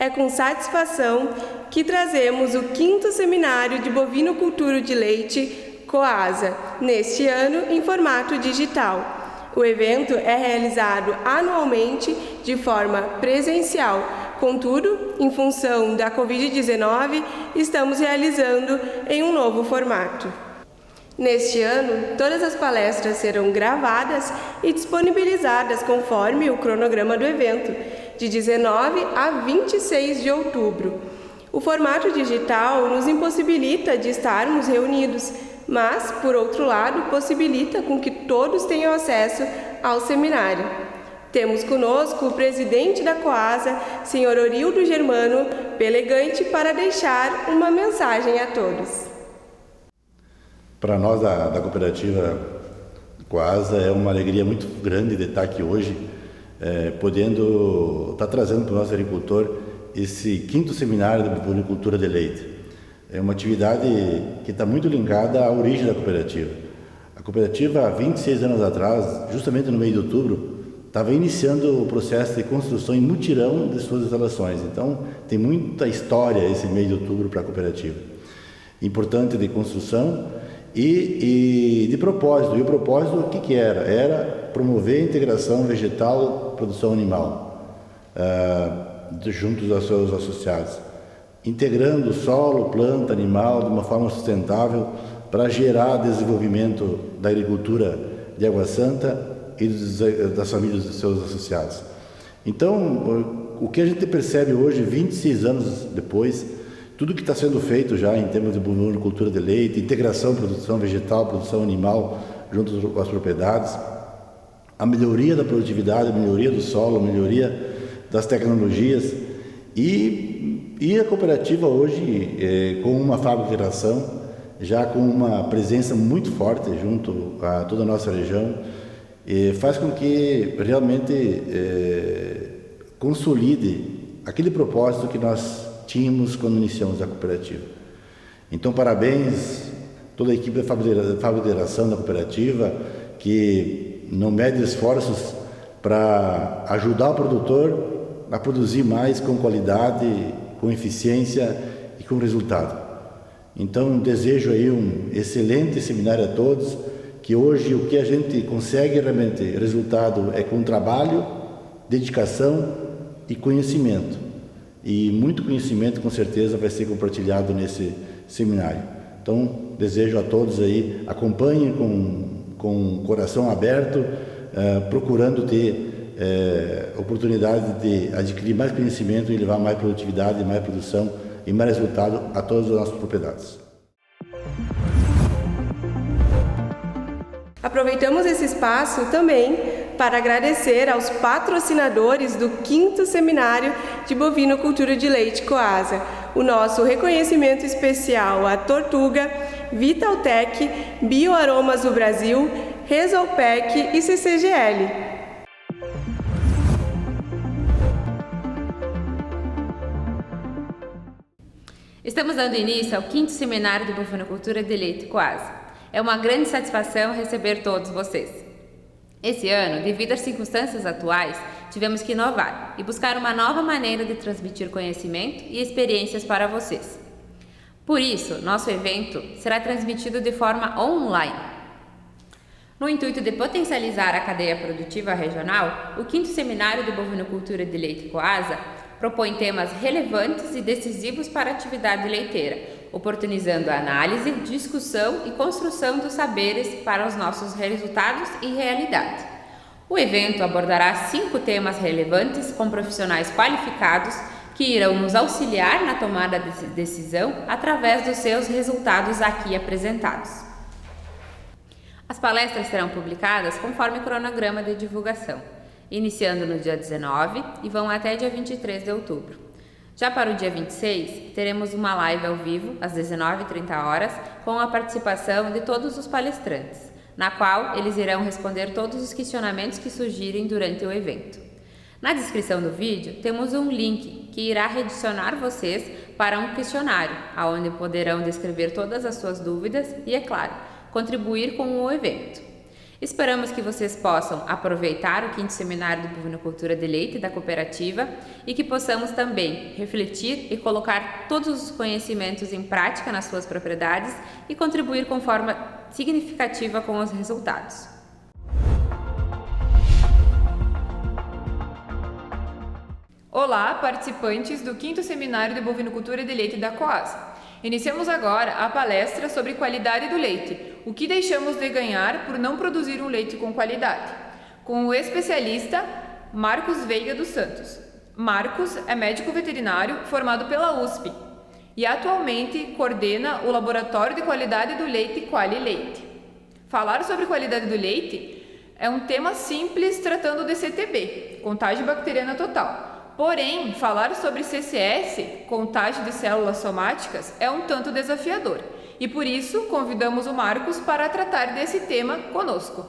É com satisfação que trazemos o 5º Seminário de Bovinocultura de Leite, COASA, neste ano em formato digital. O evento é realizado anualmente de forma presencial. Contudo, em função da Covid-19, estamos realizando em um novo formato. Neste ano, todas as palestras serão gravadas e disponibilizadas conforme o cronograma do evento, de 19 a 26 de outubro. O formato digital nos impossibilita de estarmos reunidos, mas, por outro lado, possibilita com que todos tenham acesso ao seminário. Temos conosco o presidente da COASA, Sr. Orildo Germano Pelegante, para deixar uma mensagem a todos. Para nós da cooperativa COASA é uma alegria muito grande de estar aqui hoje, podendo estar trazendo para o nosso agricultor esse 5º Seminário de Bovinocultura de Leite. É uma atividade que está muito ligada à origem da cooperativa. A cooperativa, há 26 anos atrás, justamente no mês de outubro, estava iniciando o processo de construção em mutirão de suas instalações. Então, tem muita história esse mês de outubro para a cooperativa. Importante de construção e de propósito. E o propósito, o que era? Era promover a integração vegetal, produção animal, juntos aos seus associados, integrando solo, planta, animal de uma forma sustentável para gerar desenvolvimento da agricultura de Água Santa e das famílias dos seus associados. Então, o que a gente percebe hoje, 26 anos depois, tudo que está sendo feito já em termos de bovinocultura de leite, integração, produção vegetal, produção animal junto às propriedades, a melhoria da produtividade, a melhoria do solo, a melhoria das tecnologias e a cooperativa hoje, com uma fábrica de ração, já com uma presença muito forte junto a toda a nossa região, faz com que realmente consolide aquele propósito que nós tínhamos quando iniciamos a cooperativa. Então, parabéns a toda a equipe da fábrica de ração da cooperativa, que não mede esforços para ajudar o produtor a produzir mais com qualidade, com eficiência e com resultado. Então, desejo aí um excelente seminário a todos, que hoje o que a gente consegue realmente resultado é com trabalho, dedicação e conhecimento. E muito conhecimento com certeza vai ser compartilhado nesse seminário. Então, desejo a todos aí, acompanhem com o coração aberto, procurando ter oportunidade de adquirir mais conhecimento e levar mais produtividade, mais produção e mais resultado a todas as nossas propriedades. Aproveitamos esse espaço também para agradecer aos patrocinadores do 5º Seminário de Bovinocultura de Leite COASA, o nosso reconhecimento especial à Tortuga, Vitaltec, Bioaromas do Brasil, Resolpec e CCGL. Estamos dando início ao 5º Seminário de Bovinocultura de Leite COASA. É uma grande satisfação receber todos vocês. Esse ano, devido às circunstâncias atuais, tivemos que inovar e buscar uma nova maneira de transmitir conhecimento e experiências para vocês. Por isso, nosso evento será transmitido de forma online. No intuito de potencializar a cadeia produtiva regional, o 5º Seminário de Bovinocultura de Leite COASA propõe temas relevantes e decisivos para a atividade leiteira, oportunizando a análise, discussão e construção dos saberes para os nossos resultados e realidade. O evento abordará 5 temas relevantes com profissionais qualificados que irão nos auxiliar na tomada de decisão através dos seus resultados aqui apresentados. As palestras serão publicadas conforme o cronograma de divulgação, iniciando no dia 19 e vão até dia 23 de outubro. Já para o dia 26, teremos uma live ao vivo, às 19h30, com a participação de todos os palestrantes, na qual eles irão responder todos os questionamentos que surgirem durante o evento. Na descrição do vídeo, temos um link que irá redirecionar vocês para um questionário, onde poderão descrever todas as suas dúvidas e, é claro, contribuir com o evento. Esperamos que vocês possam aproveitar o 5º Seminário de Bovinocultura de Leite da cooperativa e que possamos também refletir e colocar todos os conhecimentos em prática nas suas propriedades e contribuir com forma significativa com os resultados. Olá, participantes do 5º Seminário de Bovinocultura de Leite da Coasa. Iniciamos agora a palestra sobre qualidade do leite, o que deixamos de ganhar por não produzir um leite com qualidade, com o especialista Marcos Veiga dos Santos. Marcos é médico veterinário formado pela USP e atualmente coordena o Laboratório de Qualidade do Leite Quali Leite. Falar sobre qualidade do leite é um tema simples tratando de CTB, contagem bacteriana total. Porém, falar sobre CCS, contagem de células somáticas, é um tanto desafiador. E por isso, convidamos o Marcos para tratar desse tema conosco.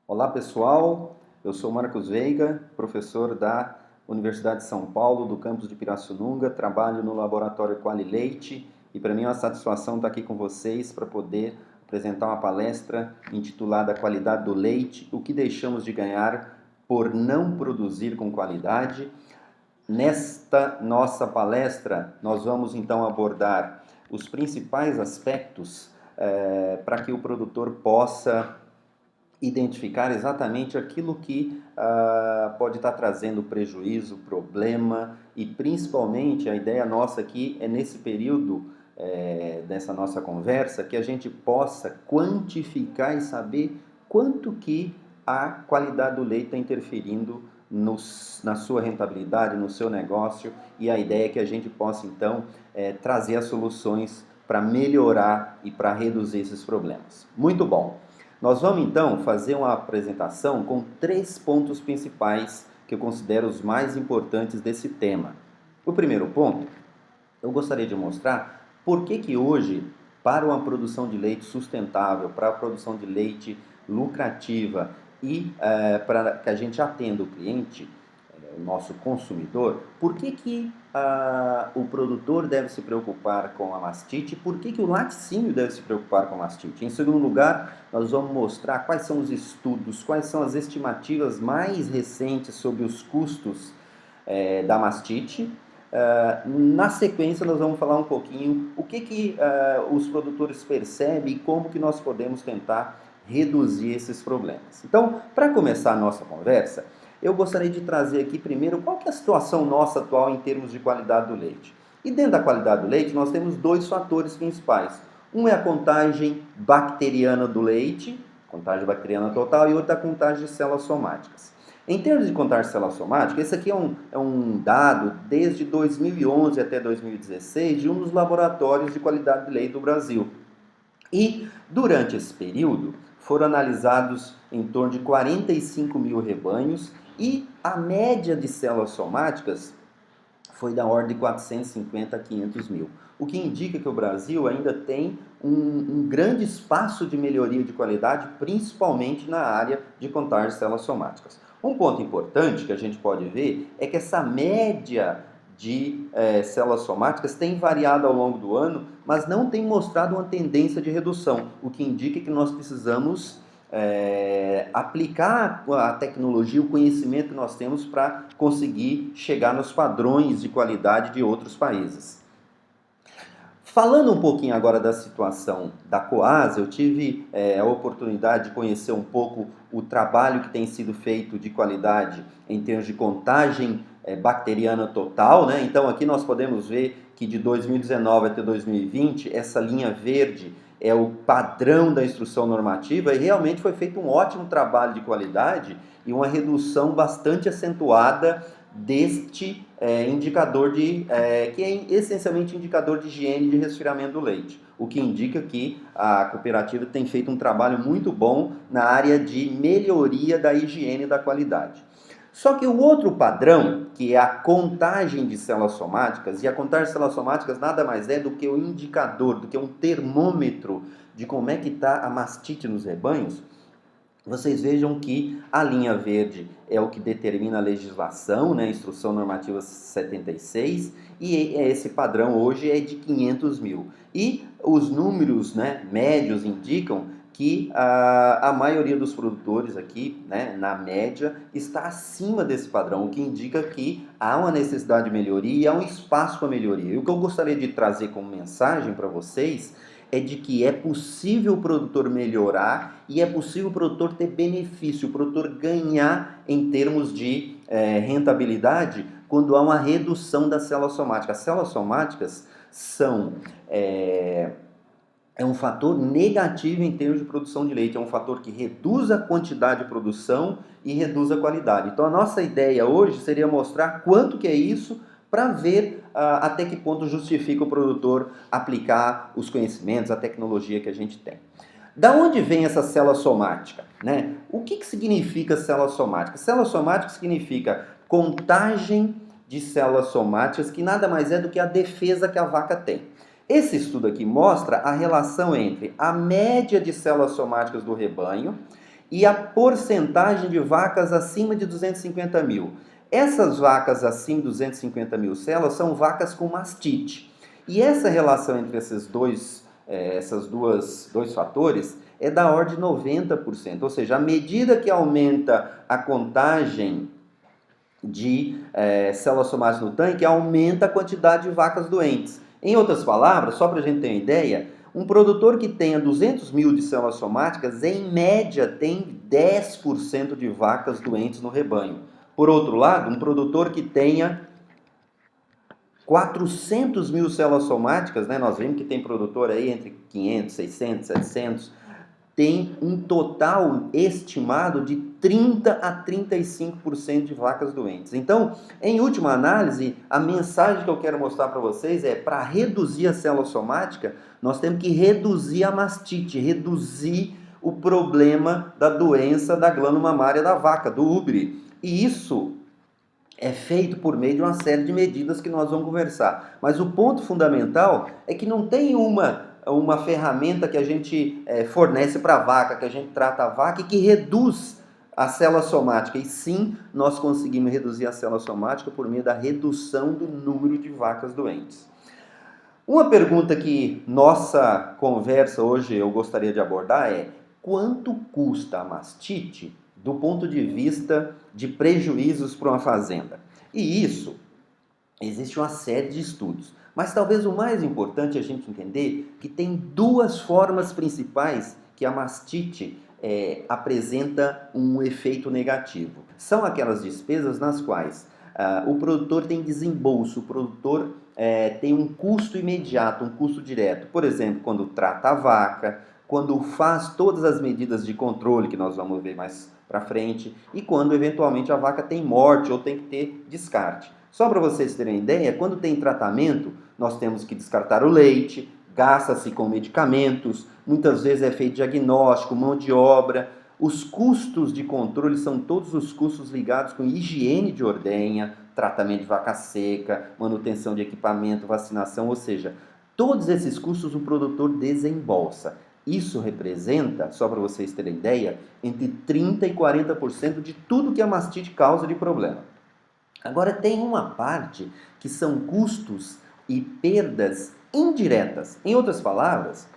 Olá pessoal, eu sou Marcos Veiga, professor da Universidade de São Paulo, do campus de Pirassununga, trabalho no Laboratório Quali Leite e para mim é uma satisfação estar aqui com vocês para poder apresentar uma palestra intitulada Qualidade do Leite, o que deixamos de ganhar por não produzir com qualidade. Nesta nossa palestra, nós vamos então abordar os principais aspectos para que o produtor possa identificar exatamente aquilo que pode estar trazendo prejuízo, problema e principalmente a ideia nossa aqui é nesse período dessa nossa conversa que a gente possa quantificar e saber quanto que a qualidade do leite está interferindo na sua rentabilidade, no seu negócio e a ideia é que a gente possa então trazer as soluções para melhorar e para reduzir esses problemas. Muito bom! Nós vamos então fazer uma apresentação com 3 pontos principais que eu considero os mais importantes desse tema. O primeiro ponto, eu gostaria de mostrar por que hoje, para uma produção de leite sustentável, para a produção de leite lucrativa e para que a gente atenda o cliente, o nosso consumidor, por que o produtor deve se preocupar com a mastite, por que o laticínio deve se preocupar com a mastite. Em segundo lugar, nós vamos mostrar quais são os estudos, quais são as estimativas mais recentes sobre os custos da mastite. Na sequência, nós vamos falar um pouquinho o que os produtores percebem e como que nós podemos tentar reduzir esses problemas. Então, para começar a nossa conversa, eu gostaria de trazer aqui primeiro qual que é a situação nossa atual em termos de qualidade do leite. E dentro da qualidade do leite, nós temos 2 fatores principais. Um é a contagem bacteriana do leite, contagem bacteriana total, e outro é a contagem de células somáticas. Em termos de contagem de células somáticas, esse aqui é um dado desde 2011 até 2016 de um dos laboratórios de qualidade de leite do Brasil. E durante esse período, foram analisados em torno de 45 mil rebanhos e a média de células somáticas foi da ordem de 450 a 500 mil. O que indica que o Brasil ainda tem um grande espaço de melhoria de qualidade, principalmente na área de contagem de células somáticas. Um ponto importante que a gente pode ver é que essa média de células somáticas tem variado ao longo do ano, mas não tem mostrado uma tendência de redução, o que indica que nós precisamos aplicar a tecnologia, o conhecimento que nós temos para conseguir chegar nos padrões de qualidade de outros países. Falando um pouquinho agora da situação da Coasa, eu tive a oportunidade de conhecer um pouco o trabalho que tem sido feito de qualidade em termos de contagem bacteriana total, né? Então aqui nós podemos ver que de 2019 até 2020, essa linha verde é o padrão da instrução normativa e realmente foi feito um ótimo trabalho de qualidade e uma redução bastante acentuada deste indicador que é essencialmente indicador de higiene e de resfriamento do leite, o que indica que a cooperativa tem feito um trabalho muito bom na área de melhoria da higiene e da qualidade. Só que o outro padrão, que é a contagem de células somáticas, e a contagem de células somáticas nada mais é do que o indicador, do que um termômetro de como é que está a mastite nos rebanhos, vocês vejam que a linha verde é o que determina a legislação, né, Instrução Normativa 76, e esse padrão hoje é de 500 mil. E os números, né, médios indicam que a maioria dos produtores aqui, né, na média, está acima desse padrão, o que indica que há uma necessidade de melhoria e há um espaço para melhoria. E o que eu gostaria de trazer como mensagem para vocês é de que é possível o produtor melhorar e é possível o produtor ter benefício, o produtor ganhar em termos de rentabilidade quando há uma redução das células somáticas. As células somáticas são... É um fator negativo em termos de produção de leite, é um fator que reduz a quantidade de produção e reduz a qualidade. Então a nossa ideia hoje seria mostrar quanto que é isso para ver até que ponto justifica o produtor aplicar os conhecimentos, a tecnologia que a gente tem. Da onde vem essa célula somática, né? O que significa célula somática? Célula somática significa contagem de células somáticas, que nada mais é do que a defesa que a vaca tem. Esse estudo aqui mostra a relação entre a média de células somáticas do rebanho e a porcentagem de vacas acima de 250 mil. Essas vacas acima de 250 mil células são vacas com mastite. E essa relação entre esses dois fatores é da ordem de 90%. Ou seja, à medida que aumenta a contagem de células somáticas no tanque, aumenta a quantidade de vacas doentes. Em outras palavras, só para a gente ter uma ideia, um produtor que tenha 200 mil de células somáticas, em média, tem 10% de vacas doentes no rebanho. Por outro lado, um produtor que tenha 400 mil células somáticas, né, nós vimos que tem produtor aí entre 500, 600, 700, tem um total estimado de 30 a 35% de vacas doentes. Então, em última análise, a mensagem que eu quero mostrar para vocês é: para reduzir a célula somática, nós temos que reduzir a mastite, reduzir o problema da doença da glândula mamária da vaca, do úbere. E isso é feito por meio de uma série de medidas que nós vamos conversar. Mas o ponto fundamental é que não tem uma ferramenta que a gente fornece para a vaca, que a gente trata a vaca e que reduz a célula somática. E sim, nós conseguimos reduzir a célula somática por meio da redução do número de vacas doentes. Uma pergunta que nossa conversa hoje eu gostaria de abordar é: quanto custa a mastite do ponto de vista de prejuízos para uma fazenda? E isso, existe uma série de estudos. Mas talvez o mais importante é a gente entender que tem duas formas principais que a mastite apresenta um efeito negativo. São aquelas despesas nas quais o produtor tem desembolso, o produtor tem um custo imediato, um custo direto. Por exemplo, quando trata a vaca, quando faz todas as medidas de controle, que nós vamos ver mais para frente, e quando eventualmente a vaca tem morte ou tem que ter descarte. Só para vocês terem ideia, quando tem tratamento, nós temos que descartar o leite, gasta-se com medicamentos, muitas vezes é feito diagnóstico, mão de obra. Os custos de controle são todos os custos ligados com higiene de ordenha, tratamento de vaca seca, manutenção de equipamento, vacinação, ou seja, todos esses custos o produtor desembolsa. Isso representa, só para vocês terem ideia, entre 30% e 40% de tudo que a mastite causa de problema. Agora tem uma parte que são custos e perdas indiretas. Em outras palavras,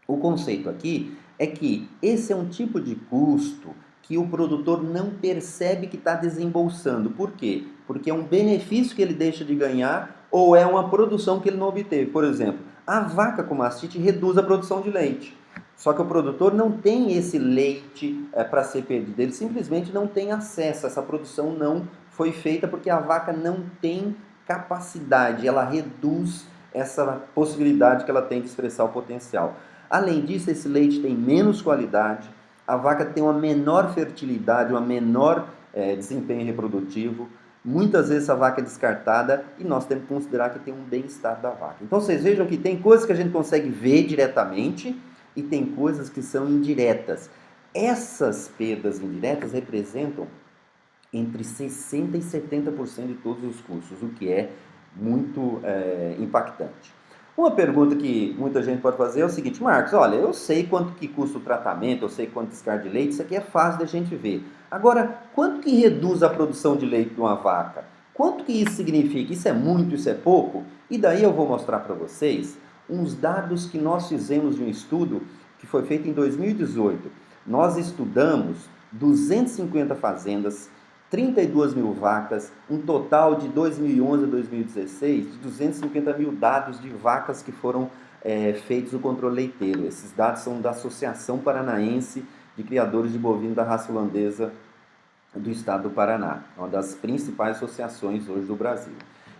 o conceito aqui é que esse é um tipo de custo que o produtor não percebe que está desembolsando. Por quê? Porque é um benefício que ele deixa de ganhar ou é uma produção que ele não obteve. Por exemplo, a vaca com mastite reduz a produção de leite. Só que o produtor não tem esse leite para ser perdido. Ele simplesmente não tem acesso. Essa produção não foi feita porque a vaca não tem capacidade. Ela reduz essa possibilidade que ela tem de expressar o potencial. Além disso, esse leite tem menos qualidade. A vaca tem uma menor fertilidade, uma menor desempenho reprodutivo. Muitas vezes a vaca é descartada e nós temos que considerar que tem um bem-estar da vaca. Então vocês vejam que tem coisas que a gente consegue ver diretamente e tem coisas que são indiretas. Essas perdas indiretas representam entre 60% e 70% de todos os custos, o que é muito impactante. Uma pergunta que muita gente pode fazer é o seguinte: Marcos, olha, eu sei quanto que custa o tratamento, eu sei quanto descarte de leite, isso aqui é fácil da gente ver. Agora, quanto que reduz a produção de leite de uma vaca? Quanto que isso significa? Isso é muito, isso é pouco? E daí eu vou mostrar para vocês uns dados que nós fizemos de um estudo que foi feito em 2018. Nós estudamos 250 fazendas, 32 mil vacas, um total de 2011 a 2016, de 250 mil dados de vacas que foram feitos o controle leiteiro. Esses dados são da Associação Paranaense de Criadores de Bovino da Raça Holandesa do Estado do Paraná, uma das principais associações hoje do Brasil.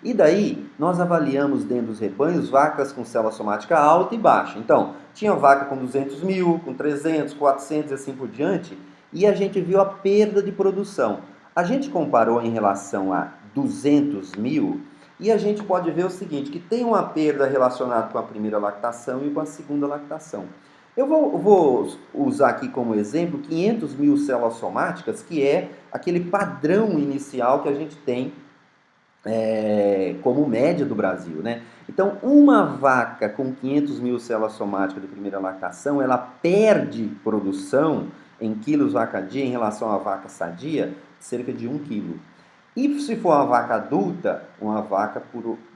E daí, nós avaliamos dentro dos rebanhos vacas com célula somática alta e baixa. Então, tinha vaca com 200 mil, com 300, 400 e assim por diante, e a gente viu a perda de produção. A gente comparou em relação a 200 mil, e a gente pode ver o seguinte, que tem uma perda relacionada com a primeira lactação e com a segunda lactação. Eu vou usar aqui como exemplo 500 mil células somáticas, que é aquele padrão inicial que a gente tem como média do Brasil, né? Então, uma vaca com 500 mil células somáticas de primeira lactação, ela perde produção em quilos vaca dia em relação à vaca sadia, cerca de 1 quilo. E se for uma vaca adulta, uma vaca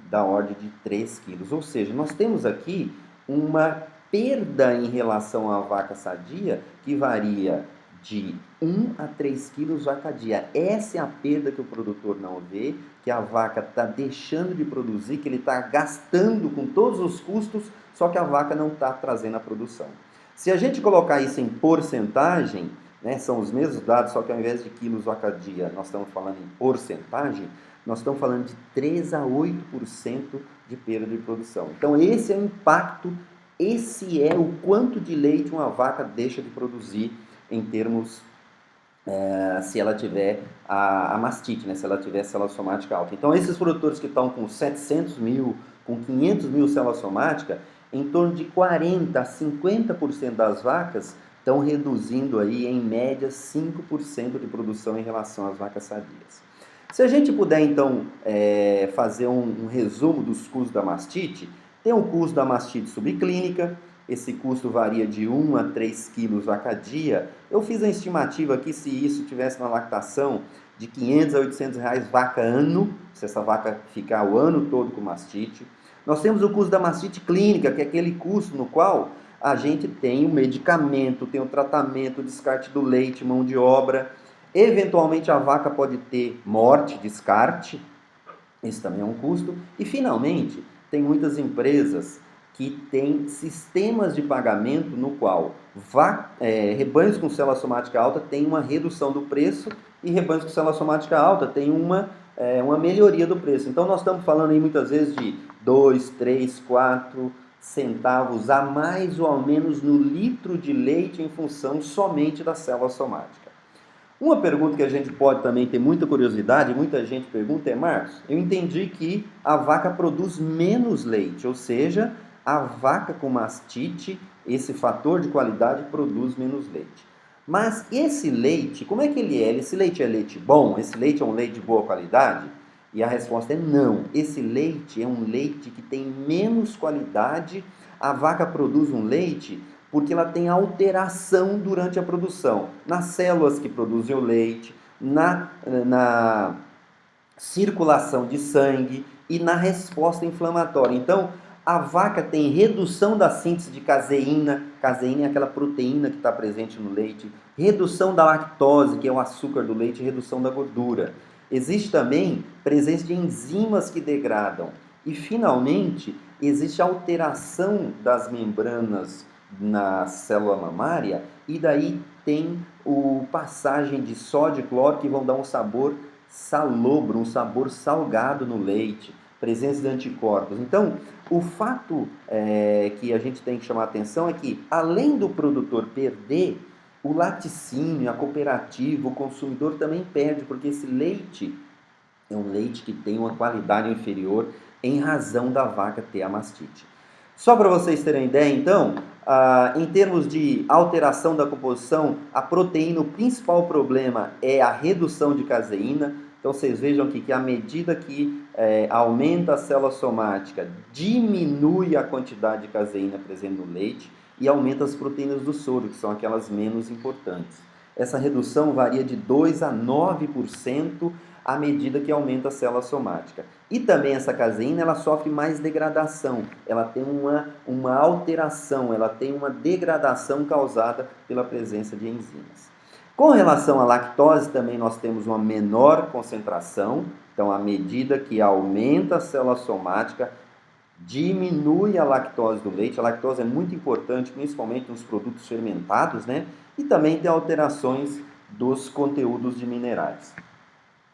da ordem de 3 quilos. Ou seja, nós temos aqui uma perda em relação à vaca sadia que varia de 1 a 3 quilos vaca dia. Essa é a perda que o produtor não vê, que a vaca está deixando de produzir, que ele está gastando com todos os custos, só que a vaca não está trazendo a produção. Se a gente colocar isso em porcentagem, né, são os mesmos dados, só que ao invés de quilos vaca dia, nós estamos falando em porcentagem, nós estamos falando de 3 a 8% de perda de produção. Então esse é o impacto, esse é o quanto de leite uma vaca deixa de produzir em termos, se ela tiver a mastite, né, se ela tiver célula somática alta. Então esses produtores que estão com 700 mil, com 500 mil células somáticas, em torno de 40% a 50% das vacas estão reduzindo aí, em média, 5% de produção em relação às vacas sadias. Se a gente puder, então, fazer um resumo dos custos da mastite, tem o custo da mastite subclínica, esse custo varia de 1 a 3 quilos vaca dia. Eu fiz a estimativa aqui, se isso tivesse na lactação, de 500 a 800 reais vaca ano, se essa vaca ficar o ano todo com mastite. Nós temos o custo da mastite clínica, que é aquele custo no qual a gente tem o medicamento, tem o tratamento, o descarte do leite, mão de obra. Eventualmente a vaca pode ter morte, descarte, esse também é um custo. E finalmente, tem muitas empresas que têm sistemas de pagamento no qual rebanhos com célula somática alta têm uma redução do preço e rebanhos com célula somática alta têm uma melhoria do preço. Então nós estamos falando aí muitas vezes de 2, 3, 4 centavos a mais ou menos no litro de leite em função somente da célula somática. Uma pergunta que a gente pode também ter muita curiosidade, muita gente pergunta é: Marcos, eu entendi que a vaca produz menos leite, ou seja, a vaca com mastite, esse fator de qualidade, produz menos leite. Mas esse leite, como é que ele é? Esse leite é leite bom? Esse leite é um leite de boa qualidade? E a resposta é não. Esse leite é um leite que tem menos qualidade. A vaca produz um leite porque ela tem alteração durante a produção. Nas células que produzem o leite, na circulação de sangue e na resposta inflamatória. Então, a vaca tem redução da síntese de caseína. Caseína é aquela proteína que está presente no leite. Redução da lactose, que é o açúcar do leite, e redução da gordura. Existe também presença de enzimas que degradam. E, finalmente, existe alteração das membranas na célula mamária, e daí tem a passagem de sódio e cloro que vão dar um sabor salobro, um sabor salgado no leite, presença de anticorpos. Então, o fato que a gente tem que chamar a atenção é que, além do produtor perder, o laticínio, a cooperativa, o consumidor também perde, porque esse leite é um leite que tem uma qualidade inferior em razão da vaca ter a mastite. Só para vocês terem ideia, então, em termos de alteração da composição, a proteína, o principal problema é a redução de caseína. Então, vocês vejam aqui que à medida que aumenta a célula somática, diminui a quantidade de caseína presente no leite e aumenta as proteínas do soro, que são aquelas menos importantes. essa redução varia de 2 a 9% à medida que aumenta a célula somática. E também essa caseína, ela sofre mais degradação, ela tem uma alteração, ela tem uma degradação causada pela presença de enzimas. Com relação à lactose, também nós temos uma menor concentração, então à medida que aumenta a célula somática, diminui a lactose do leite. A lactose é muito importante, principalmente nos produtos fermentados, né? E também tem alterações dos conteúdos de minerais.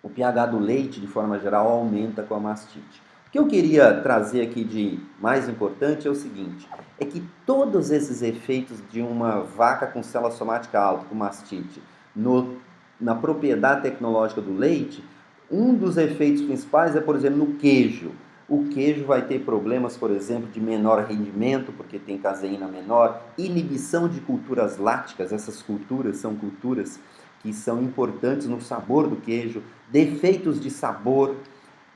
O pH do leite, de forma geral, aumenta com a mastite. O que eu queria trazer aqui de mais importante é o seguinte, é que todos esses efeitos de uma vaca com célula somática alta, com mastite, na propriedade tecnológica do leite, um dos efeitos principais é, por exemplo, no queijo. O queijo vai ter problemas, por exemplo, de menor rendimento, porque tem caseína menor, inibição de culturas lácticas, essas culturas são culturas que são importantes no sabor do queijo, defeitos de sabor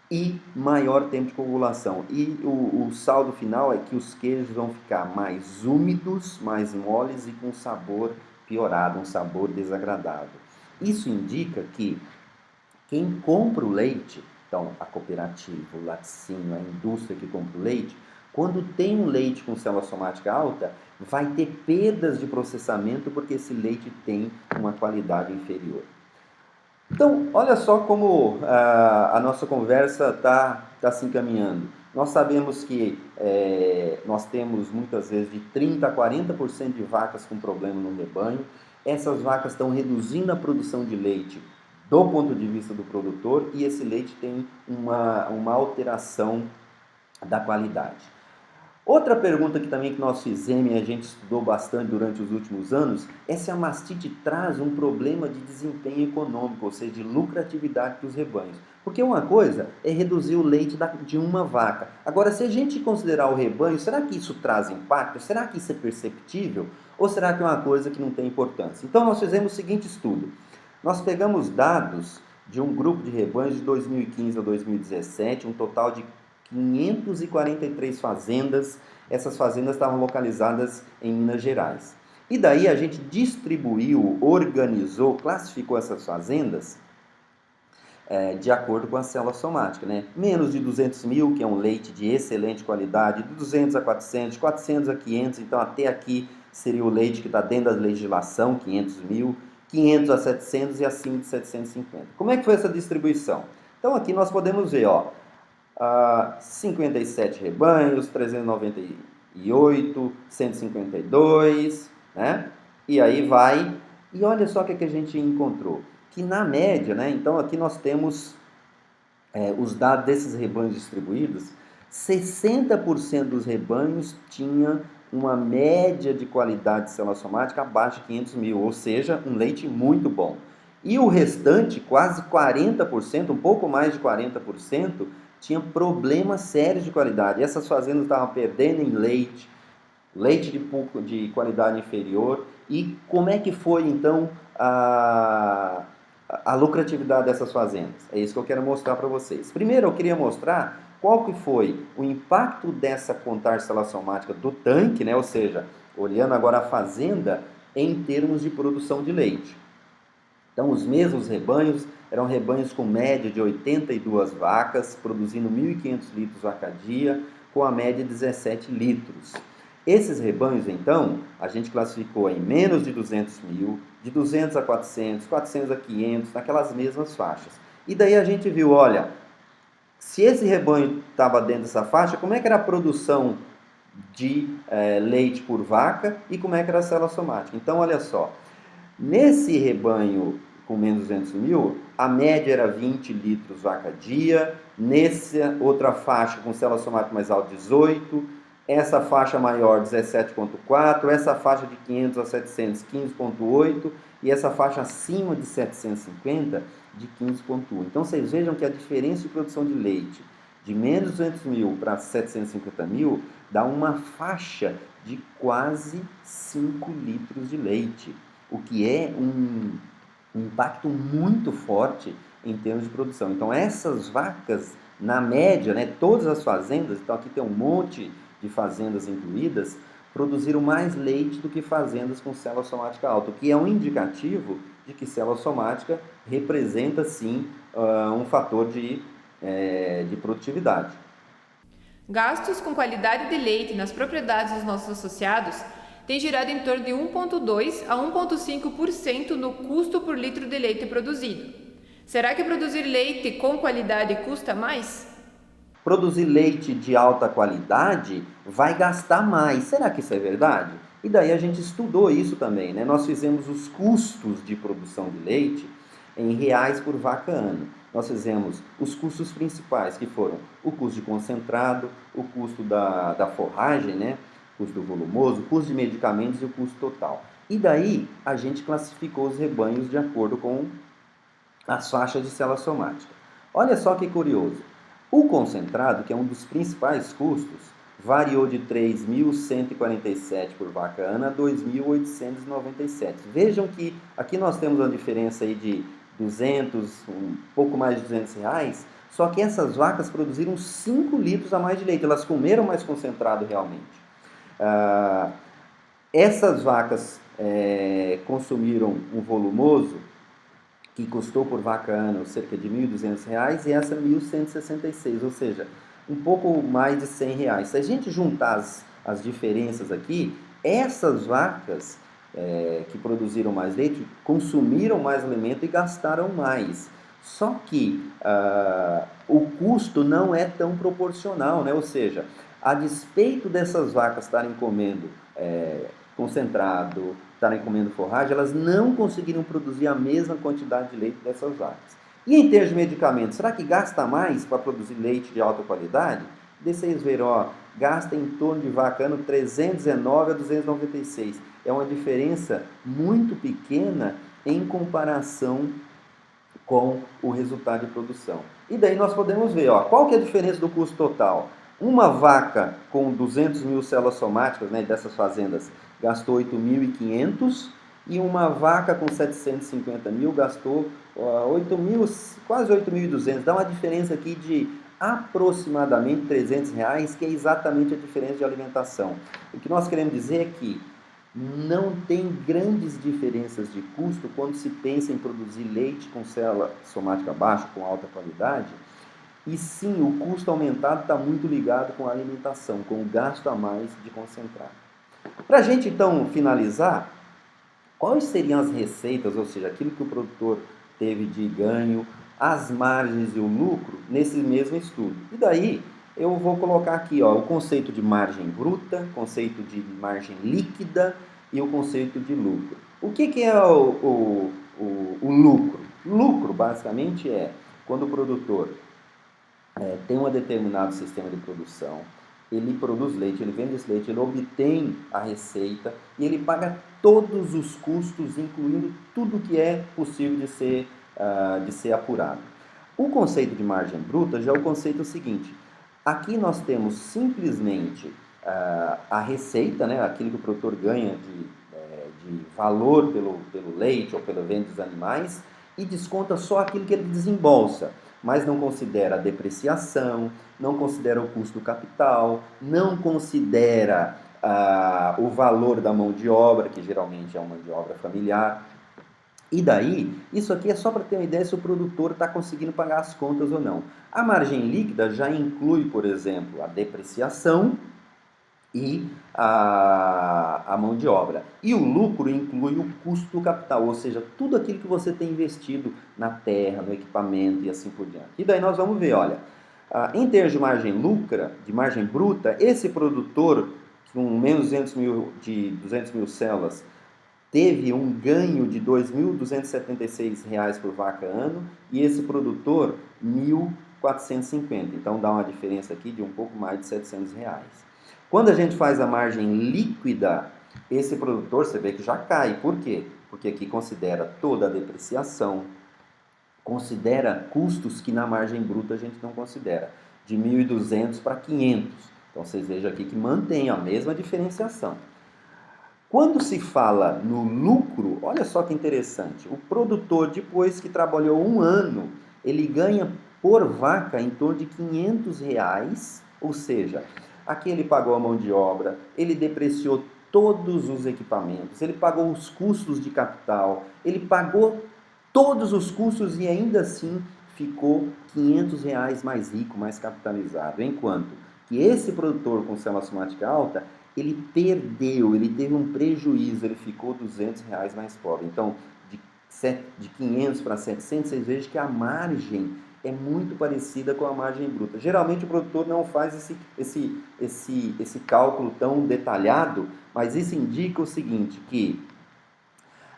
e maior tempo de coagulação. E o saldo final é que os queijos vão ficar mais úmidos, mais moles e com sabor piorado, um sabor desagradável. Isso indica que quem compra o leite, então a cooperativa, o laticínio, a indústria que compra o leite, quando tem um leite com célula somática alta, vai ter perdas de processamento porque esse leite tem uma qualidade inferior. Então, olha só como a nossa conversa está se encaminhando. Nós sabemos que nós temos muitas vezes de 30% a 40% de vacas com problema no rebanho. Essas vacas estão reduzindo a produção de leite do ponto de vista do produtor e esse leite tem uma alteração da qualidade. Outra pergunta que nós fizemos e a gente estudou bastante durante os últimos anos é se a mastite traz um problema de desempenho econômico, ou seja, de lucratividade para os rebanhos. Porque uma coisa é reduzir o leite de uma vaca. Agora, se a gente considerar o rebanho, será que isso traz impacto? Será que isso é perceptível? Ou será que é uma coisa que não tem importância? Então, nós fizemos o seguinte estudo. Nós pegamos dados de um grupo de rebanhos de 2015 a 2017, um total de 543 fazendas. Essas fazendas estavam localizadas em Minas Gerais. E daí a gente distribuiu, organizou, classificou essas fazendas de acordo com a célula somática, né? Menos de 200 mil, que é um leite de excelente qualidade, de 200 a 400, de 400 a 500, então até aqui seria o leite que está dentro da legislação, 500 mil, 500 a 700 e acima de 750. Como é que foi essa distribuição? Então aqui nós podemos ver, 57 rebanhos, 398, 152, né? E aí vai, e olha só o que a gente encontrou, que na média, né? Então aqui nós temos os dados desses rebanhos distribuídos, 60% dos rebanhos tinha uma média de qualidade de célula somática abaixo de 500 mil, ou seja, um leite muito bom. E o restante, quase 40%, um pouco mais de 40%, tinha problemas sérios de qualidade. Essas fazendas estavam perdendo em leite de qualidade inferior. E como é que foi, então, a lucratividade dessas fazendas? É isso que eu quero mostrar para vocês. Primeiro, eu queria mostrar qual que foi o impacto dessa contagem célula somática do tanque, né? Ou seja, olhando agora a fazenda em termos de produção de leite. Então, os mesmos rebanhos eram rebanhos com média de 82 vacas, produzindo 1.500 litros vaca dia, com a média de 17 litros. Esses rebanhos, então, a gente classificou em menos de 200 mil, de 200 a 400, 400 a 500, naquelas mesmas faixas. E daí a gente viu, olha, se esse rebanho estava dentro dessa faixa, como é que era a produção de leite por vaca e como é que era a célula somática? Então, olha só, nesse rebanho com menos de 200 mil, a média era 20 litros vaca dia, nessa outra faixa com célula somática mais alta, 18, essa faixa maior, 17,4, essa faixa de 500 a 700, 15,8 e essa faixa acima de 750, de 15,1. Então, vocês vejam que a diferença de produção de leite de menos de 200 mil para 750 mil dá uma faixa de quase 5 litros de leite, o que é um impacto muito forte em termos de produção. Então, essas vacas, na média, né, todas as fazendas, então aqui tem um monte de fazendas incluídas, produziram mais leite do que fazendas com célula somática alta, o que é um indicativo de de que célula somática representa sim um fator de produtividade. Gastos com qualidade de leite nas propriedades dos nossos associados têm girado em torno de 1,2% a 1,5% no custo por litro de leite produzido. Será que produzir leite com qualidade custa mais? Produzir leite de alta qualidade vai gastar mais. Será que isso é verdade? E daí a gente estudou isso também, né? Nós fizemos os custos de produção de leite em reais por vaca ano. Nós fizemos os custos principais, que foram o custo de concentrado, o custo da forragem, né? O custo do volumoso, o custo de medicamentos e o custo total. E daí a gente classificou os rebanhos de acordo com as faixas de célula somática. Olha só que curioso. O concentrado, que é um dos principais custos, variou de 3.147 por vaca ano a 2.897. Vejam que aqui nós temos uma diferença aí de 200, um pouco mais de 200 reais, só que essas vacas produziram 5 litros a mais de leite, elas comeram mais concentrado realmente. Essas vacas consumiram um volumoso que custou por vaca ano cerca de R$ 1.200 e essa R$ 1.166, ou seja, um pouco mais de R$ 100. Se a gente juntar as diferenças aqui, essas vacas que produziram mais leite consumiram mais alimento e gastaram mais. Só que o custo não é tão proporcional, né? Ou seja, a despeito dessas vacas estarem comendo concentrado, estarem comendo forragem, elas não conseguiram produzir a mesma quantidade de leite dessas vacas. E em termos de medicamentos, será que gasta mais para produzir leite de alta qualidade? Vocês verão, gasta em torno de vaca ano 319 a 296. É uma diferença muito pequena em comparação com o resultado de produção. E daí nós podemos ver, qual que é a diferença do custo total? Uma vaca com 200 mil células somáticas, né, dessas fazendas, gastou 8.500 e uma vaca com 750 mil gastou 8 mil, quase 8.200. Dá uma diferença aqui de aproximadamente R$300, que é exatamente a diferença de alimentação. O que nós queremos dizer é que não tem grandes diferenças de custo quando se pensa em produzir leite com célula somática baixa, com alta qualidade, e sim, o custo aumentado está muito ligado com a alimentação, com o gasto a mais de concentrado. Para a gente então finalizar, quais seriam as receitas, ou seja, aquilo que o produtor teve de ganho, as margens e o lucro nesse mesmo estudo? E daí eu vou colocar aqui o conceito de margem bruta, conceito de margem líquida e o conceito de lucro. O que é o lucro? Lucro, basicamente, é quando o produtor tem um determinado sistema de produção, ele produz leite, ele vende esse leite, ele obtém a receita e ele paga todos os custos, incluindo tudo que é possível de ser apurado. O conceito de margem bruta já é o conceito seguinte: aqui nós temos simplesmente a receita, né, aquilo que o produtor ganha de valor pelo leite ou pela venda dos animais, e desconta só aquilo que ele desembolsa, mas não considera a depreciação, não considera o custo do capital, não considera o valor da mão de obra, que geralmente é uma mão de obra familiar. E daí, isso aqui é só para ter uma ideia se o produtor está conseguindo pagar as contas ou não. A margem líquida já inclui, por exemplo, a depreciação e a mão de obra. E o lucro inclui o custo do capital, ou seja, tudo aquilo que você tem investido na terra, no equipamento e assim por diante. E daí nós vamos ver, olha, em termos de margem bruta, esse produtor com menos de 200 mil células teve um ganho de R$ 2.276 por vaca ano e esse produtor R$ 1.450. Então dá uma diferença aqui de um pouco mais de R$ 700. Quando a gente faz a margem líquida, esse produtor, você vê que já cai. Por quê? Porque aqui considera toda a depreciação, considera custos que na margem bruta a gente não considera, de 1.200 para 500. Então vocês vejam aqui que mantém a mesma diferenciação. Quando se fala no lucro, olha só que interessante, o produtor, depois que trabalhou um ano, ele ganha por vaca em torno de R$500, ou seja, aqui ele pagou a mão de obra, ele depreciou todos os equipamentos, ele pagou os custos de capital, ele pagou todos os custos e ainda assim ficou R$ 500 mais rico, mais capitalizado. Enquanto que esse produtor com célula somática alta, ele perdeu, ele teve um prejuízo, ele ficou R$ 200 mais pobre. Então, de 500 para 700, vocês vejam que a margem é muito parecida com a margem bruta. Geralmente o produtor não faz esse cálculo tão detalhado, mas isso indica o seguinte, que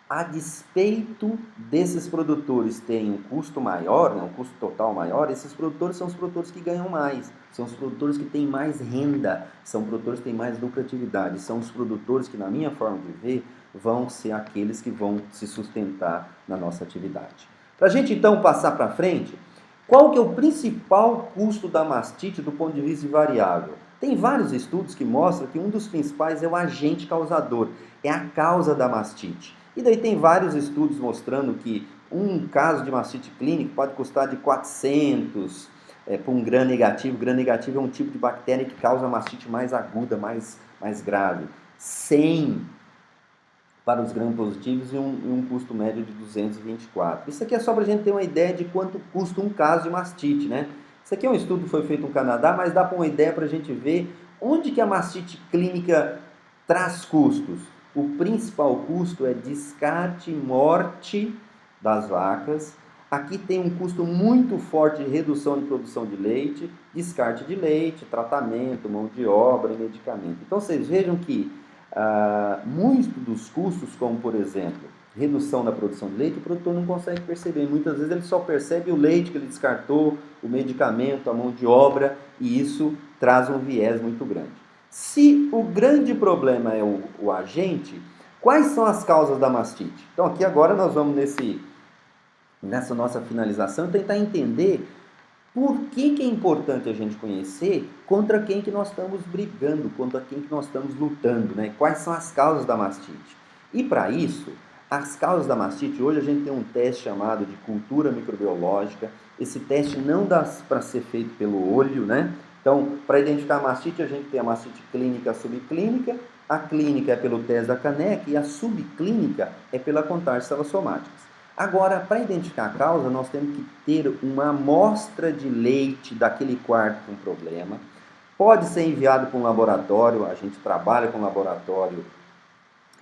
a despeito desses produtores terem um custo maior, um custo total maior, esses produtores são os produtores que ganham mais, são os produtores que têm mais renda, são produtores que têm mais lucratividade, são os produtores que, na minha forma de ver, vão ser aqueles que vão se sustentar na nossa atividade. Para a gente então passar para frente, qual que é o principal custo da mastite do ponto de vista de variável? Tem vários estudos que mostram que um dos principais é o agente causador, é a causa da mastite. E daí tem vários estudos mostrando que um caso de mastite clínica pode custar de 400 para um gram negativo. Gram negativo é um tipo de bactéria que causa mastite mais aguda, mais grave. 100 para os gram positivos e um custo médio de 224. Isso aqui é só para a gente ter uma ideia de quanto custa um caso de mastite, né? Isso aqui é um estudo que foi feito no Canadá, mas dá para uma ideia para a gente ver onde que a mastite clínica traz custos. O principal custo é descarte e morte das vacas. Aqui tem um custo muito forte de redução de produção de leite, descarte de leite, tratamento, mão de obra e medicamento. Então vocês vejam que muitos dos custos, como por exemplo, redução da produção de leite, o produtor não consegue perceber. Muitas vezes ele só percebe o leite que ele descartou, o medicamento, a mão de obra, e isso traz um viés muito grande. Se o grande problema é o agente, quais são as causas da mastite? Então aqui agora nós vamos nessa nossa finalização tentar entender por que é importante a gente conhecer contra quem que nós estamos brigando, contra quem que nós estamos lutando, né? Quais são as causas da mastite? E para isso, as causas da mastite, hoje a gente tem um teste chamado de cultura microbiológica. Esse teste não dá para ser feito pelo olho, né? Então, para identificar a mastite, a gente tem a mastite clínica e a subclínica. A clínica é pelo teste da caneca e a subclínica é pela contagem de células somáticas. Agora, para identificar a causa, nós temos que ter uma amostra de leite daquele quarto com problema. Pode ser enviado para um laboratório, a gente trabalha com laboratório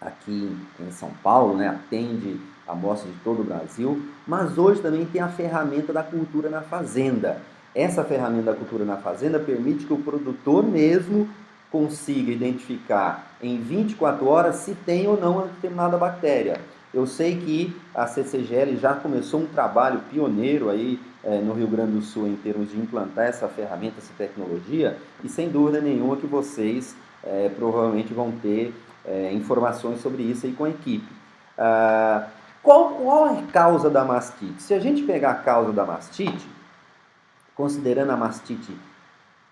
aqui em São Paulo, né? Atende amostras de todo o Brasil, mas hoje também tem a ferramenta da cultura na fazenda. Essa ferramenta da cultura na fazenda permite que o produtor mesmo consiga identificar em 24 horas se tem ou não uma determinada bactéria. Eu sei que a CCGL já começou um trabalho pioneiro aí no Rio Grande do Sul em termos de implantar essa ferramenta, essa tecnologia, e sem dúvida nenhuma que vocês provavelmente vão ter informações sobre isso aí com a equipe. Qual é a causa da mastite? Se a gente pegar a causa da mastite, considerando a mastite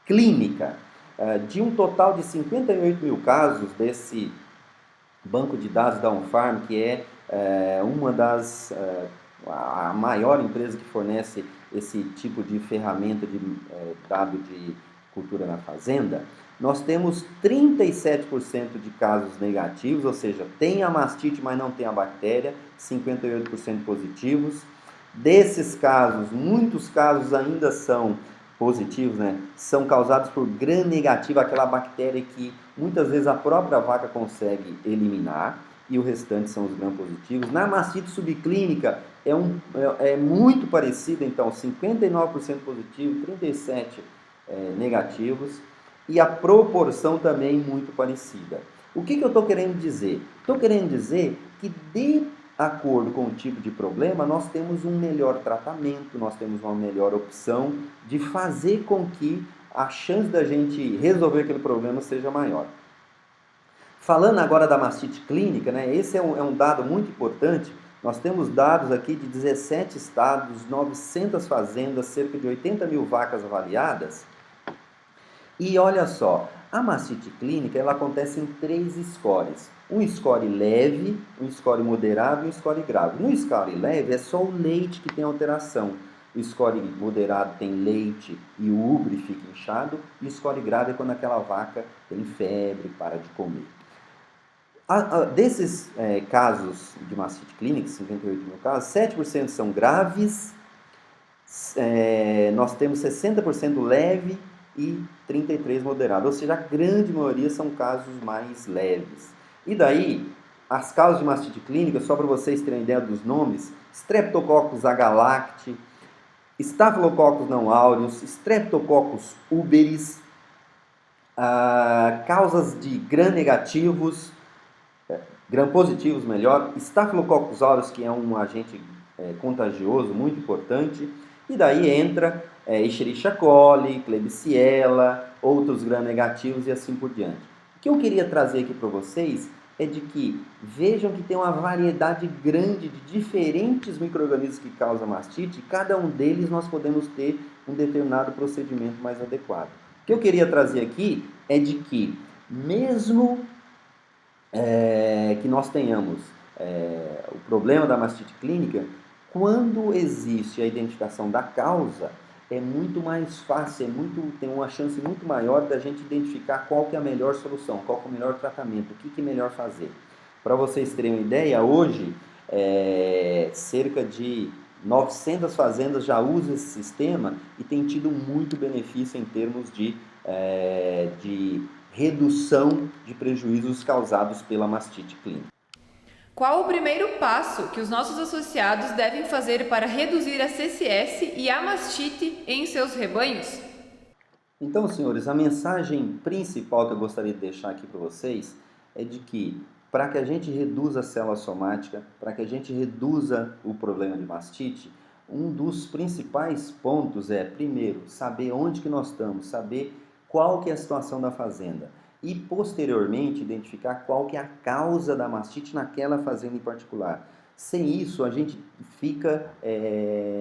clínica, de um total de 58 mil casos desse banco de dados da Unfarm, que é a maior empresa que fornece esse tipo de ferramenta de dado de cultura na fazenda, nós temos 37% de casos negativos, ou seja, tem a mastite, mas não tem a bactéria, 58% positivos. Desses casos, muitos casos ainda são positivos, né? São causados por gram negativo, aquela bactéria que muitas vezes a própria vaca consegue eliminar, e o restante são os gram positivos. Na mastite subclínica é muito parecido, então 59% positivo, 37% negativos, e a proporção também muito parecida. O que eu estou querendo dizer? Estou querendo dizer que de acordo com o tipo de problema, nós temos um melhor tratamento, nós temos uma melhor opção de fazer com que a chance da gente resolver aquele problema seja maior. Falando agora da mastite clínica, né, esse é um dado muito importante. Nós temos dados aqui de 17 estados, 900 fazendas, cerca de 80 mil vacas avaliadas. E olha só, a mastite clínica ela acontece em 3 scores. Um score leve, um score moderado e um score grave. No score leve é só o leite que tem alteração. O score moderado tem leite e o ubre fica inchado. E o score grave é quando aquela vaca tem febre, para de comer. Desses casos de mastite clínica, 58 mil casos, 7% são graves, nós temos 60% leve e 33% moderado, ou seja, a grande maioria são casos mais leves. E daí, as causas de mastite clínica, só para vocês terem ideia dos nomes: Streptococcus agalacti, Staphylococcus não aureus, Streptococcus uberis, causas de gram-negativos, gram-positivos melhor, Staphylococcus aureus, que é um agente contagioso muito importante, e daí entra Escherichia coli, Klebsiella, outros gram-negativos e assim por diante. O que eu queria trazer aqui para vocês é de que vejam que tem uma variedade grande de diferentes micro-organismos que causam mastite, e cada um deles nós podemos ter um determinado procedimento mais adequado. O que eu queria trazer aqui é de que, mesmo que nós tenhamos o problema da mastite clínica, quando existe a identificação da causa, é muito mais fácil, tem uma chance muito maior da gente identificar qual que é a melhor solução, qual que é o melhor tratamento, o que é melhor fazer. Para vocês terem uma ideia, hoje, cerca de 900 fazendas já usam esse sistema e tem tido muito benefício em termos de redução de prejuízos causados pela mastite clínica. Qual o primeiro passo que os nossos associados devem fazer para reduzir a CCS e a mastite em seus rebanhos? Então, senhores, a mensagem principal que eu gostaria de deixar aqui para vocês é de que, para que a gente reduza a célula somática, para que a gente reduza o problema de mastite, um dos principais pontos é, primeiro, saber onde que nós estamos, saber qual que é a situação da fazenda e, posteriormente, identificar qual que é a causa da mastite naquela fazenda em particular. Sem isso, a gente fica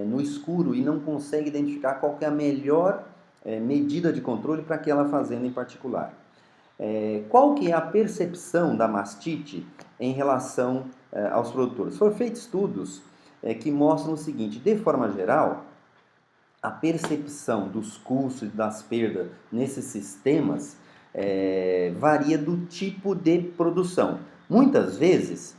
no escuro e não consegue identificar qual que é a melhor medida de controle para aquela fazenda em particular. Qual que é a percepção da mastite em relação aos produtores? Foram feitos estudos que mostram o seguinte: de forma geral, a percepção dos custos e das perdas nesses sistemas varia do tipo de produção. Muitas vezes,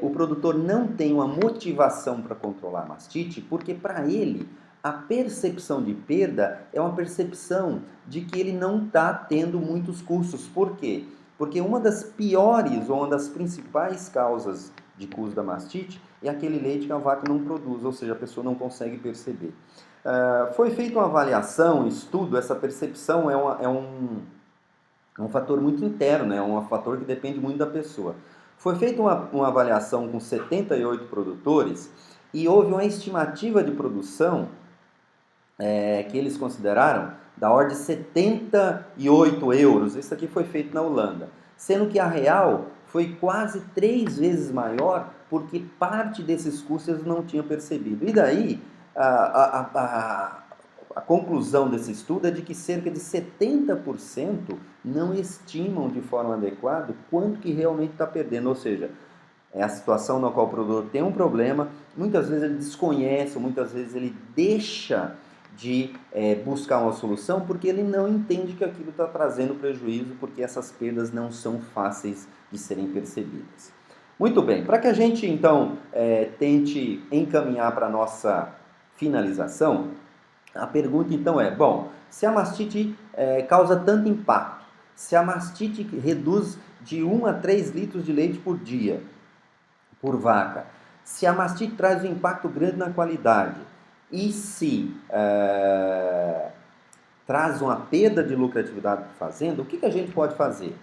o produtor não tem uma motivação para controlar a mastite, porque para ele a percepção de perda é uma percepção de que ele não está tendo muitos custos. Por quê? Porque uma das piores ou uma das principais causas de custo da mastite é aquele leite que a vaca não produz, ou seja, a pessoa não consegue perceber. Foi feita uma avaliação, um estudo, essa percepção é um fator muito interno, é um fator que depende muito da pessoa. Foi feita uma avaliação com 78 produtores e houve uma estimativa de produção que eles consideraram da ordem de 78 euros. Isso aqui foi feito na Holanda, sendo que a real foi quase 3 vezes maior, porque parte desses custos eles não tinham percebido. E daí, a conclusão desse estudo é de que cerca de 70% não estimam de forma adequada quanto que realmente está perdendo, ou seja, é a situação na qual o produtor tem um problema, muitas vezes ele desconhece, ou muitas vezes ele deixa de buscar uma solução porque ele não entende que aquilo está trazendo prejuízo, porque essas perdas não são fáceis de serem percebidas. Muito bem, para que a gente então tente encaminhar para a nossa finalização, a pergunta então é, bom, se a mastite causa tanto impacto, se a mastite reduz de 1 a 3 litros de leite por dia, por vaca, se a mastite traz um impacto grande na qualidade, e se traz uma perda de lucratividade para a fazenda, o que a gente pode fazer?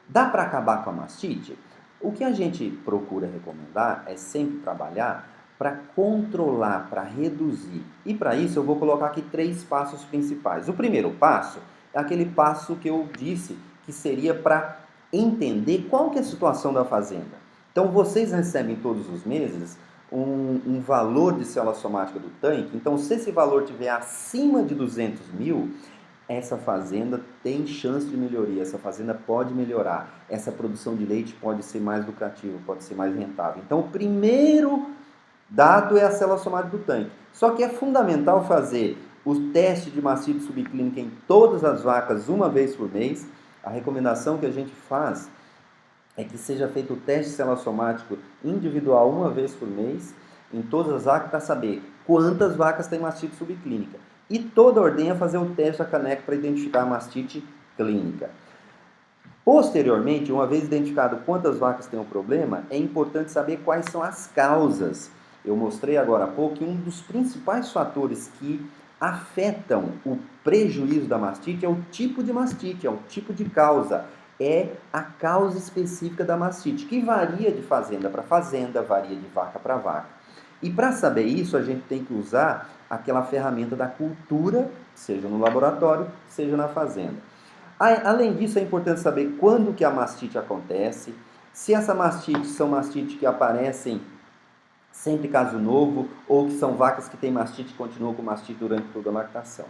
Dá para acabar com a mastite? O que a gente procura recomendar é sempre trabalhar para controlar, para reduzir. E para isso eu vou colocar aqui 3 passos principais. O primeiro passo é aquele passo que eu disse que seria para entender qual que é a situação da fazenda. Então vocês recebem todos os meses um valor de célula somática do tanque. Então se esse valor estiver acima de 200 mil, essa fazenda tem chance de melhoria, essa fazenda pode melhorar, essa produção de leite pode ser mais lucrativa, pode ser mais rentável. Então o primeiro dado é a célula somática do tanque. Só que é fundamental fazer o teste de mastite subclínica em todas as vacas uma vez por mês. A recomendação que a gente faz é que seja feito o teste celossomático individual uma vez por mês em todas as vacas para saber quantas vacas têm mastite subclínica. E toda ordenha fazer o teste da caneca para identificar a mastite clínica. Posteriormente, uma vez identificado quantas vacas têm o problema, é importante saber quais são as causas. Eu mostrei agora há pouco que um dos principais fatores que afetam o prejuízo da mastite é o tipo de mastite, é o tipo de causa. É a causa específica da mastite, que varia de fazenda para fazenda, varia de vaca para vaca. E para saber isso, a gente tem que usar aquela ferramenta da cultura, seja no laboratório, seja na fazenda. Além disso, é importante saber quando que a mastite acontece, se essa mastite são mastites que aparecem sempre caso novo, ou que são vacas que têm mastite e continuam com mastite durante toda a lactação.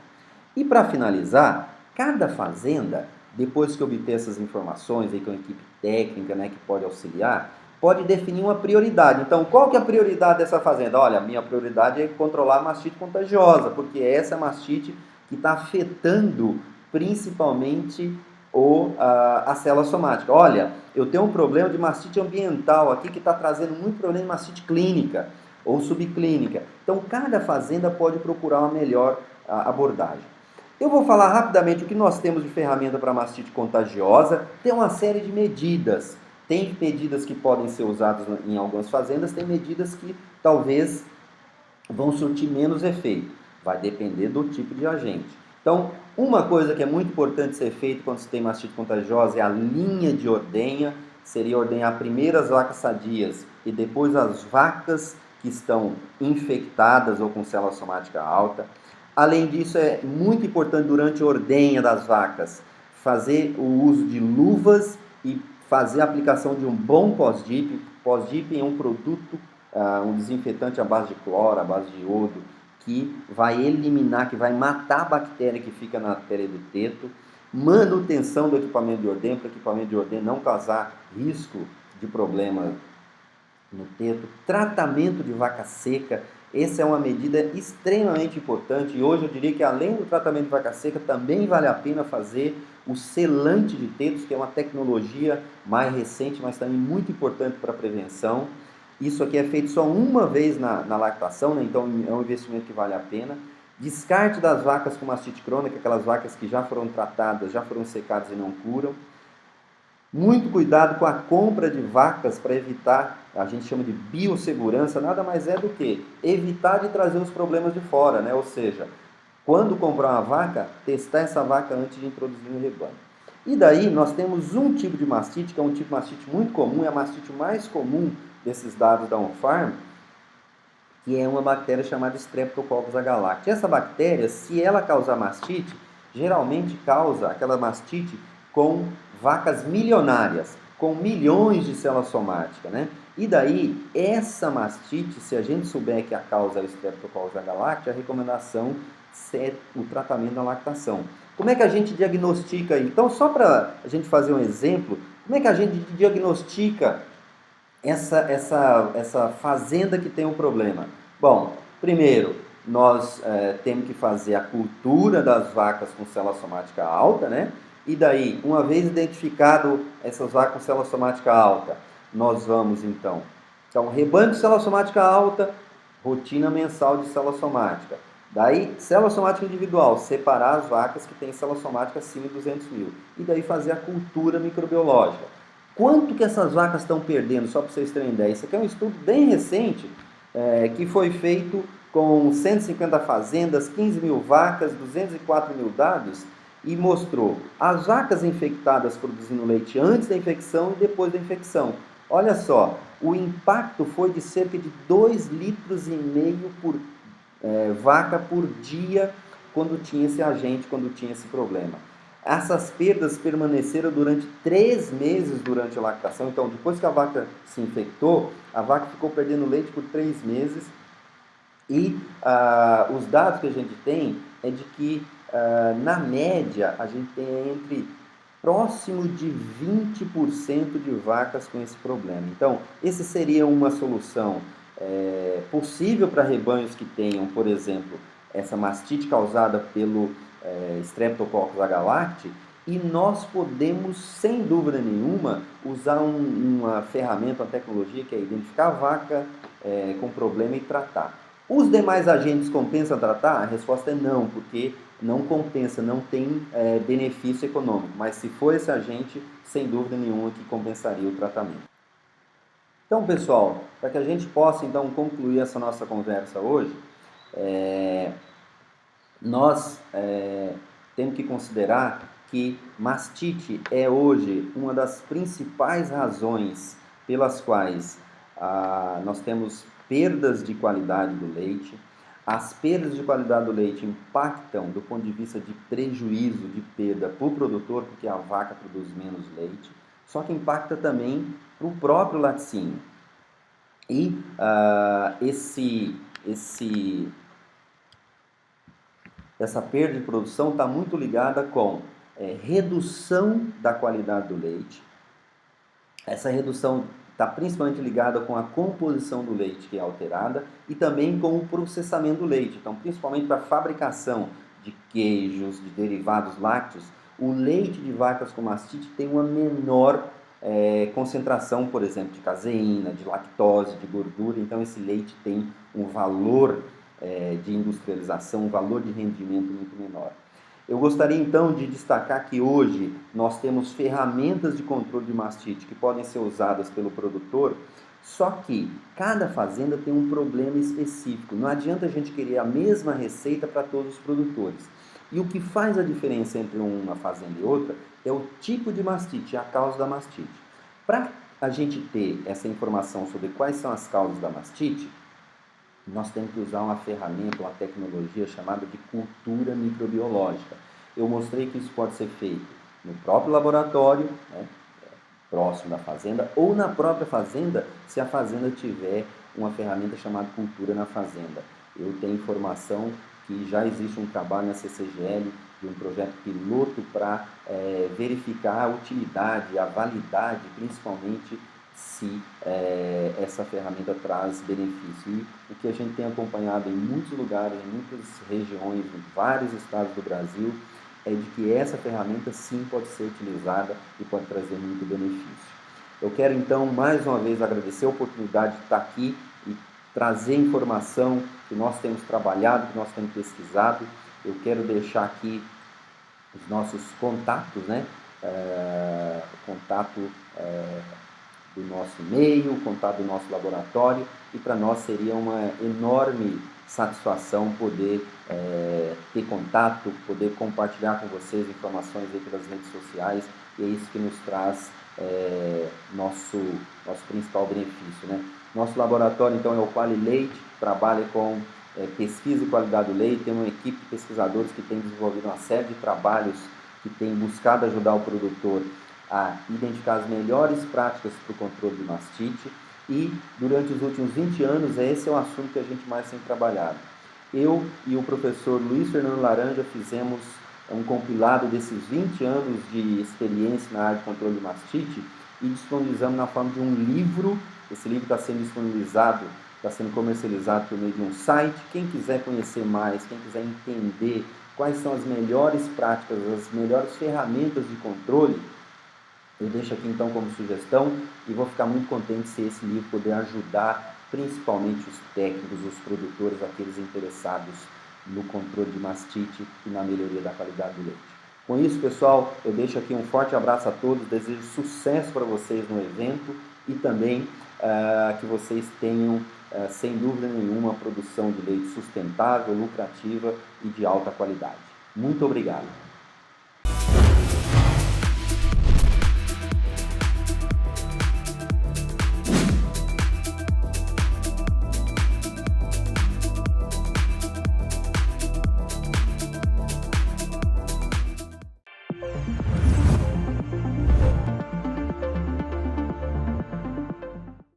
E para finalizar, cada fazenda, depois que obter essas informações aí com a equipe técnica, né, que pode auxiliar, pode definir uma prioridade. Então, qual que é a prioridade dessa fazenda? Olha, a minha prioridade é controlar a mastite contagiosa, porque essa é a mastite que está afetando principalmente a célula somática. Olha, eu tenho um problema de mastite ambiental aqui que está trazendo muito problema de mastite clínica ou subclínica. Então, cada fazenda pode procurar uma melhor abordagem. Eu vou falar rapidamente o que nós temos de ferramenta para mastite contagiosa. Tem uma série de medidas. Tem medidas que podem ser usadas em algumas fazendas, tem medidas que talvez vão surtir menos efeito. Vai depender do tipo de agente. Então, uma coisa que é muito importante ser feita quando se tem mastite contagiosa é a linha de ordenha. Seria ordenhar primeiro as vacas sadias e depois as vacas que estão infectadas ou com célula somática alta. Além disso, é muito importante durante a ordenha das vacas fazer o uso de luvas e fazer a aplicação de um bom pós-dip. Pós-dip é um produto, um desinfetante à base de cloro, à base de iodo, que vai eliminar, que vai matar a bactéria que fica na pele do teto. Manutenção do equipamento de ordenha, para o equipamento de ordenha não causar risco de problema no teto. Tratamento de vaca seca, essa é uma medida extremamente importante e hoje eu diria que além do tratamento de vaca seca também vale a pena fazer o selante de tetos, que é uma tecnologia mais recente, mas também muito importante para a prevenção. Isso aqui é feito só uma vez na lactação, né? Então é um investimento que vale a pena. Descarte das vacas com mastite crônica, aquelas vacas que já foram tratadas, já foram secadas e não curam. Muito cuidado com a compra de vacas para evitar, a gente chama de biossegurança, nada mais é do que evitar de trazer os problemas de fora, né? Ou seja, quando comprar uma vaca, testar essa vaca antes de introduzir no rebanho. E daí nós temos um tipo de mastite, que é um tipo de mastite muito comum, é a mastite mais comum desses dados da OnFarm, que é uma bactéria chamada Streptococcus agalactiae. Essa bactéria, se ela causar mastite, geralmente causa aquela mastite com vacas milionárias, com milhões de células somáticas, né? E daí, essa mastite, se a gente souber que a causa é o Streptococcus agalactiae, a recomendação é o tratamento da lactação. Como é que a gente diagnostica aí? Então, só para a gente fazer um exemplo, como é que a gente diagnostica essa fazenda que tem um problema? Bom, primeiro, nós temos que fazer a cultura das vacas com célula somática alta, né? E daí, uma vez identificado essas vacas com célula somática alta, nós vamos então, rebanho de célula somática alta, rotina mensal de célula somática. Daí, célula somática individual, separar as vacas que têm célula somática acima de 200 mil. E daí fazer a cultura microbiológica. Quanto que essas vacas estão perdendo? Só para vocês terem ideia. Isso aqui é um estudo bem recente, que foi feito com 150 fazendas, 15 mil vacas, 204 mil dados, e mostrou as vacas infectadas produzindo leite antes da infecção e depois da infecção. Olha só, o impacto foi de cerca de 2,5 litros por vaca por dia quando tinha esse agente, quando tinha esse problema. Essas perdas permaneceram durante 3 meses durante a lactação. Então, depois que a vaca se infectou, a vaca ficou perdendo leite por 3 meses. E os dados que a gente tem é de que, na média, a gente tem entre próximo de 20% de vacas com esse problema. Então, esse seria uma solução possível para rebanhos que tenham, por exemplo, essa mastite causada pelo Streptococcus agalactiae, e nós podemos, sem dúvida nenhuma, usar uma ferramenta, uma tecnologia que é identificar a vaca com problema e tratar. Os demais agentes compensa tratar? A resposta é não, porque não compensa, não tem benefício econômico. Mas se for esse agente, sem dúvida nenhuma que compensaria o tratamento. Então, pessoal, para que a gente possa então concluir essa nossa conversa hoje, nós temos que considerar que mastite é hoje uma das principais razões pelas quais nós temos perdas de qualidade do leite. As perdas de qualidade do leite impactam do ponto de vista de prejuízo, de perda para o produtor, porque a vaca produz menos leite, só que impacta também para o próprio laticínio. E essa perda de produção está muito ligada com redução da qualidade do leite. Essa redução está principalmente ligada com a composição do leite, que é alterada, e também com o processamento do leite. Então, principalmente para a fabricação de queijos, de derivados lácteos, o leite de vacas com mastite tem uma menor concentração, por exemplo, de caseína, de lactose, de gordura. Então, esse leite tem um valor de industrialização, um valor de rendimento muito menor. Eu gostaria então de destacar que hoje nós temos ferramentas de controle de mastite que podem ser usadas pelo produtor, só que cada fazenda tem um problema específico. Não adianta a gente querer a mesma receita para todos os produtores. E o que faz a diferença entre uma fazenda e outra é o tipo de mastite, a causa da mastite. Para a gente ter essa informação sobre quais são as causas da mastite, nós temos que usar uma ferramenta, uma tecnologia chamada de cultura microbiológica. Eu mostrei que isso pode ser feito no próprio laboratório, próximo da fazenda, ou na própria fazenda, se a fazenda tiver uma ferramenta chamada cultura na fazenda. Eu tenho informação que já existe um trabalho na CCGL de um projeto piloto para verificar a utilidade, a validade, principalmente se essa ferramenta traz benefício. E o que a gente tem acompanhado em muitos lugares, em muitas regiões, em vários estados do Brasil, é de que essa ferramenta sim pode ser utilizada e pode trazer muito benefício. Eu quero então mais uma vez agradecer a oportunidade de estar aqui e trazer informação que nós temos trabalhado, que nós temos pesquisado. Eu quero deixar aqui os nossos contatos, o contato do nosso e-mail, o contato do nosso laboratório, e para nós seria uma enorme satisfação poder ter contato, poder compartilhar com vocês informações aí pelas redes sociais, e é isso que nos traz nosso principal benefício, Nosso laboratório então é o Quali Leite, trabalha com pesquisa e qualidade do leite, tem uma equipe de pesquisadores que tem desenvolvido uma série de trabalhos que tem buscado ajudar o produtor a identificar as melhores práticas para o controle de mastite, e durante os últimos 20 anos esse é o assunto que a gente mais tem trabalhado. Eu e o professor Luiz Fernando Laranja fizemos um compilado desses 20 anos de experiência na área de controle de mastite e disponibilizamos na forma de um livro. Esse livro está sendo disponibilizado, está sendo comercializado por meio de um site. Quem quiser conhecer mais, quem quiser entender quais são as melhores práticas, as melhores ferramentas de controle, eu deixo aqui então como sugestão, e vou ficar muito contente se esse livro puder ajudar principalmente os técnicos, os produtores, aqueles interessados no controle de mastite e na melhoria da qualidade do leite. Com isso, pessoal, eu deixo aqui um forte abraço a todos, desejo sucesso para vocês no evento e também que vocês tenham, sem dúvida nenhuma, uma produção de leite sustentável, lucrativa e de alta qualidade. Muito obrigado!